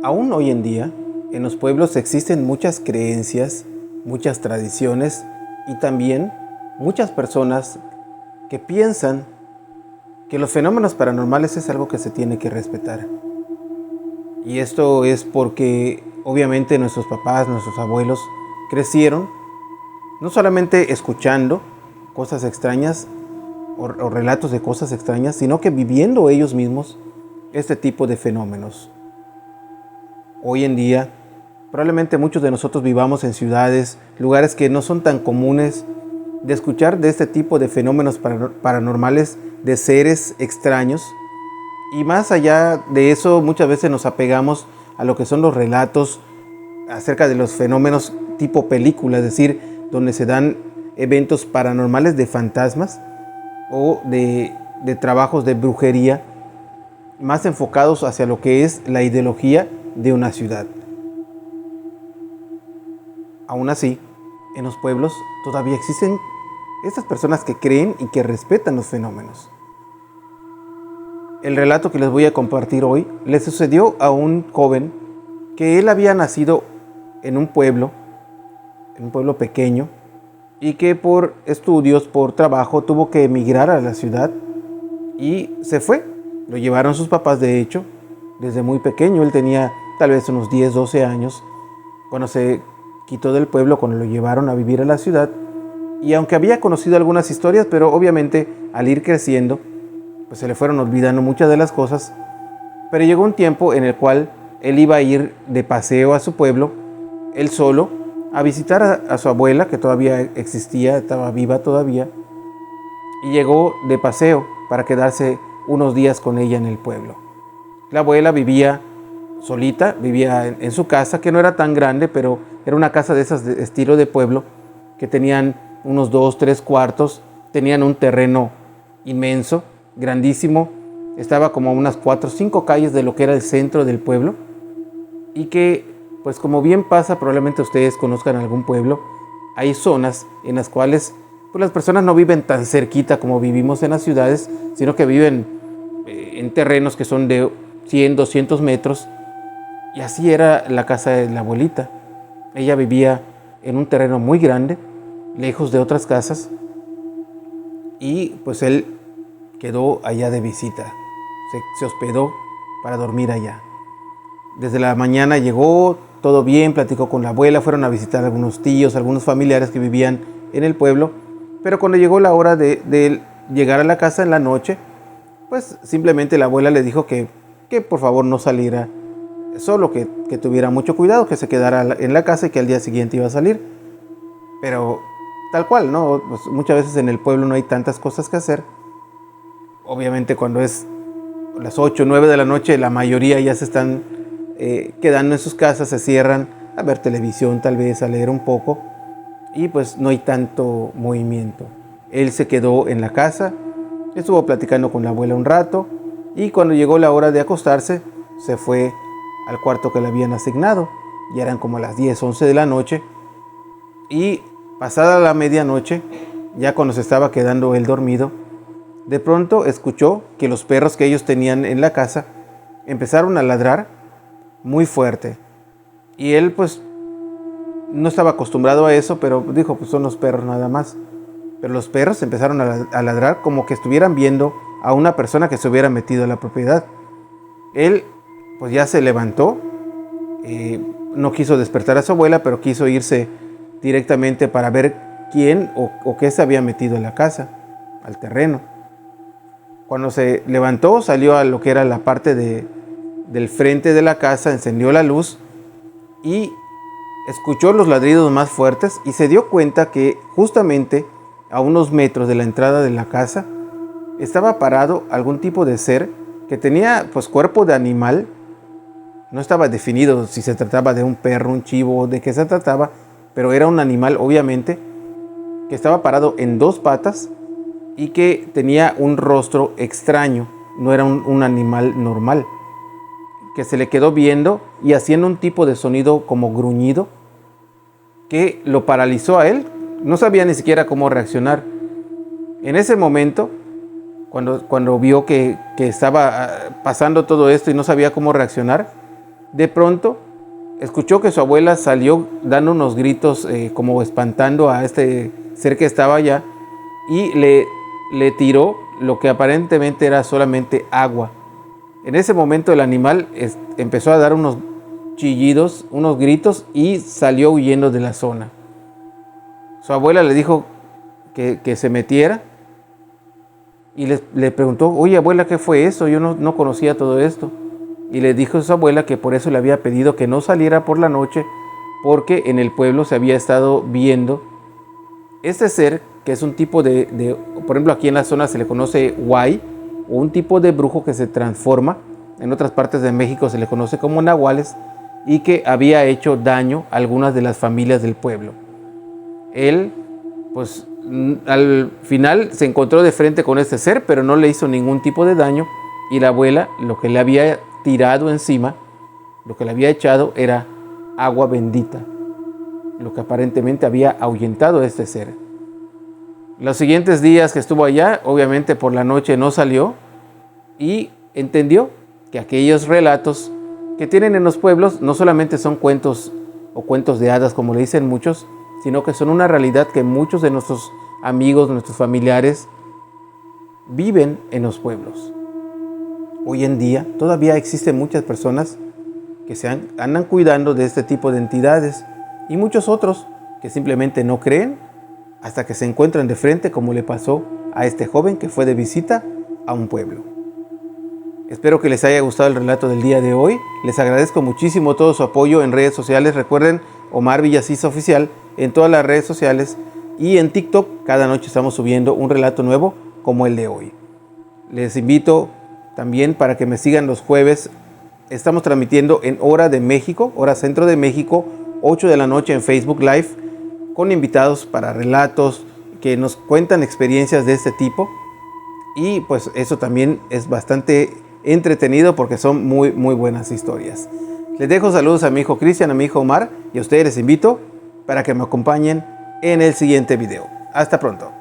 Aún hoy en día, en los pueblos existen muchas creencias, muchas tradiciones y también muchas personas que piensan que los fenómenos paranormales es algo que se tiene que respetar. Y esto es porque obviamente nuestros papás, nuestros abuelos crecieron no solamente escuchando cosas extrañas o relatos de cosas extrañas, sino que viviendo ellos mismos este tipo de fenómenos. Hoy en día, probablemente muchos de nosotros vivamos en ciudades, lugares que no son tan comunes de escuchar de este tipo de fenómenos paranormales, de seres extraños. Y más allá de eso, muchas veces nos apegamos a lo que son los relatos acerca de los fenómenos tipo película, es decir, donde se dan eventos paranormales de fantasmas o de trabajos de brujería, más enfocados hacia lo que es la ideología de una ciudad. Aún así, en los pueblos todavía existen estas personas que creen y que respetan los fenómenos. El relato que les voy a compartir hoy le sucedió a un joven que él había nacido en un pueblo pequeño, y que por estudios, por trabajo, tuvo que emigrar a la ciudad y se fue. Lo llevaron sus papás, de hecho, desde muy pequeño. Él tenía tal vez unos 10, 12 años cuando se quitó del pueblo, cuando lo llevaron a vivir a la ciudad. Y aunque había conocido algunas historias, pero obviamente al ir creciendo, pues se le fueron olvidando muchas de las cosas. Pero llegó un tiempo en el cual él iba a ir de paseo a su pueblo, él solo, a visitar a su abuela, que todavía existía, estaba viva todavía, y llegó de paseo para quedarse unos días con ella en el pueblo. La abuela vivía solita, vivía en su casa, que no era tan grande, pero era una casa de esas de estilo de pueblo, que tenían unos 2, 3 cuartos, tenían un terreno inmenso, grandísimo, estaba como a unas 4 o 5 calles de lo que era el centro del pueblo, y que, pues como bien pasa, probablemente ustedes conozcan algún pueblo, hay zonas en las cuales pues las personas no viven tan cerquita como vivimos en las ciudades, sino que viven en terrenos que son de 100, 200 metros, y así era la casa de la abuelita. Ella vivía en un terreno muy grande, lejos de otras casas, y pues él quedó allá de visita, se hospedó para dormir allá. Desde la mañana llegó, todo bien, platicó con la abuela, fueron a visitar a algunos tíos, algunos familiares que vivían en el pueblo, pero cuando llegó la hora de llegar a la casa en la noche, pues simplemente la abuela le dijo que por favor no saliera solo, que tuviera mucho cuidado, que se quedara en la casa y que al día siguiente iba a salir. Pero tal cual, ¿no? Pues muchas veces en el pueblo no hay tantas cosas que hacer. Obviamente cuando es las 8 o 9 de la noche, la mayoría ya se están quedando en sus casas, se cierran a ver televisión, tal vez a leer un poco, y pues no hay tanto movimiento. Él se quedó en la casa, estuvo platicando con la abuela un rato, y cuando llegó la hora de acostarse, se fue al cuarto que le habían asignado. Ya eran como las 10, 11 de la noche, y pasada la medianoche, ya cuando se estaba quedando él dormido, de pronto escuchó que los perros que ellos tenían en la casa empezaron a ladrar muy fuerte. Y él pues no estaba acostumbrado a eso, pero dijo, pues son los perros nada más. Pero los perros empezaron a ladrar como que estuvieran viendo a una persona que se hubiera metido a la propiedad. Él pues ya se levantó, no quiso despertar a su abuela, pero quiso irse directamente para ver quién o qué se había metido en la casa, al terreno. Cuando se levantó, salió a lo que era la parte del frente de la casa, encendió la luz y escuchó los ladridos más fuertes y se dio cuenta que justamente a unos metros de la entrada de la casa estaba parado algún tipo de ser que tenía pues cuerpo de animal. No estaba definido si se trataba de un perro, un chivo, de qué se trataba, pero era un animal obviamente que estaba parado en 2 patas y que tenía un rostro extraño, no era un animal normal, que se le quedó viendo y haciendo un tipo de sonido como gruñido que lo paralizó a él. No sabía ni siquiera cómo reaccionar. En ese momento, cuando vio que estaba pasando todo esto y no sabía cómo reaccionar, De pronto escuchó que su abuela salió dando unos gritos como espantando a este ser que estaba allá y le tiró lo que aparentemente era solamente agua. En ese momento el animal empezó a dar unos chillidos, unos gritos y salió huyendo de la zona. Su abuela le dijo que se metiera y le preguntó, oye abuela, ¿qué fue eso? Yo no conocía todo esto. Y le dijo a su abuela que por eso le había pedido que no saliera por la noche, porque en el pueblo se había estado viendo este ser, que es un tipo por ejemplo aquí en la zona se le conoce huay, o un tipo de brujo que se transforma. En otras partes de México se le conoce como nahuales, y que había hecho daño a algunas de las familias del pueblo. Él, pues al final se encontró de frente con este ser, pero no le hizo ningún tipo de daño, y la abuela lo que le había tirado encima, lo que le había echado era agua bendita, lo que aparentemente había ahuyentado a este ser. Los siguientes días que estuvo allá, obviamente por la noche no salió, y entendió que aquellos relatos que tienen en los pueblos no solamente son cuentos o cuentos de hadas como le dicen muchos, sino que son una realidad que muchos de nuestros amigos, nuestros familiares viven en los pueblos. Hoy en día todavía existen muchas personas que andan cuidando de este tipo de entidades, y muchos otros que simplemente no creen hasta que se encuentran de frente, como le pasó a este joven que fue de visita a un pueblo. Espero que les haya gustado el relato del día de hoy. Les agradezco muchísimo todo su apoyo en redes sociales. Recuerden, Omar Villasís Oficial en todas las redes sociales, y en TikTok cada noche estamos subiendo un relato nuevo como el de hoy. Les invito también para que me sigan los jueves. Estamos transmitiendo en hora de México, hora centro de México, 8 de la noche en Facebook Live, con invitados para relatos que nos cuentan experiencias de este tipo. Y pues eso también es bastante entretenido porque son muy buenas historias. Les dejo saludos a mi hijo Cristian, a mi hijo Omar, y a ustedes les invito para que me acompañen en el siguiente video. Hasta pronto.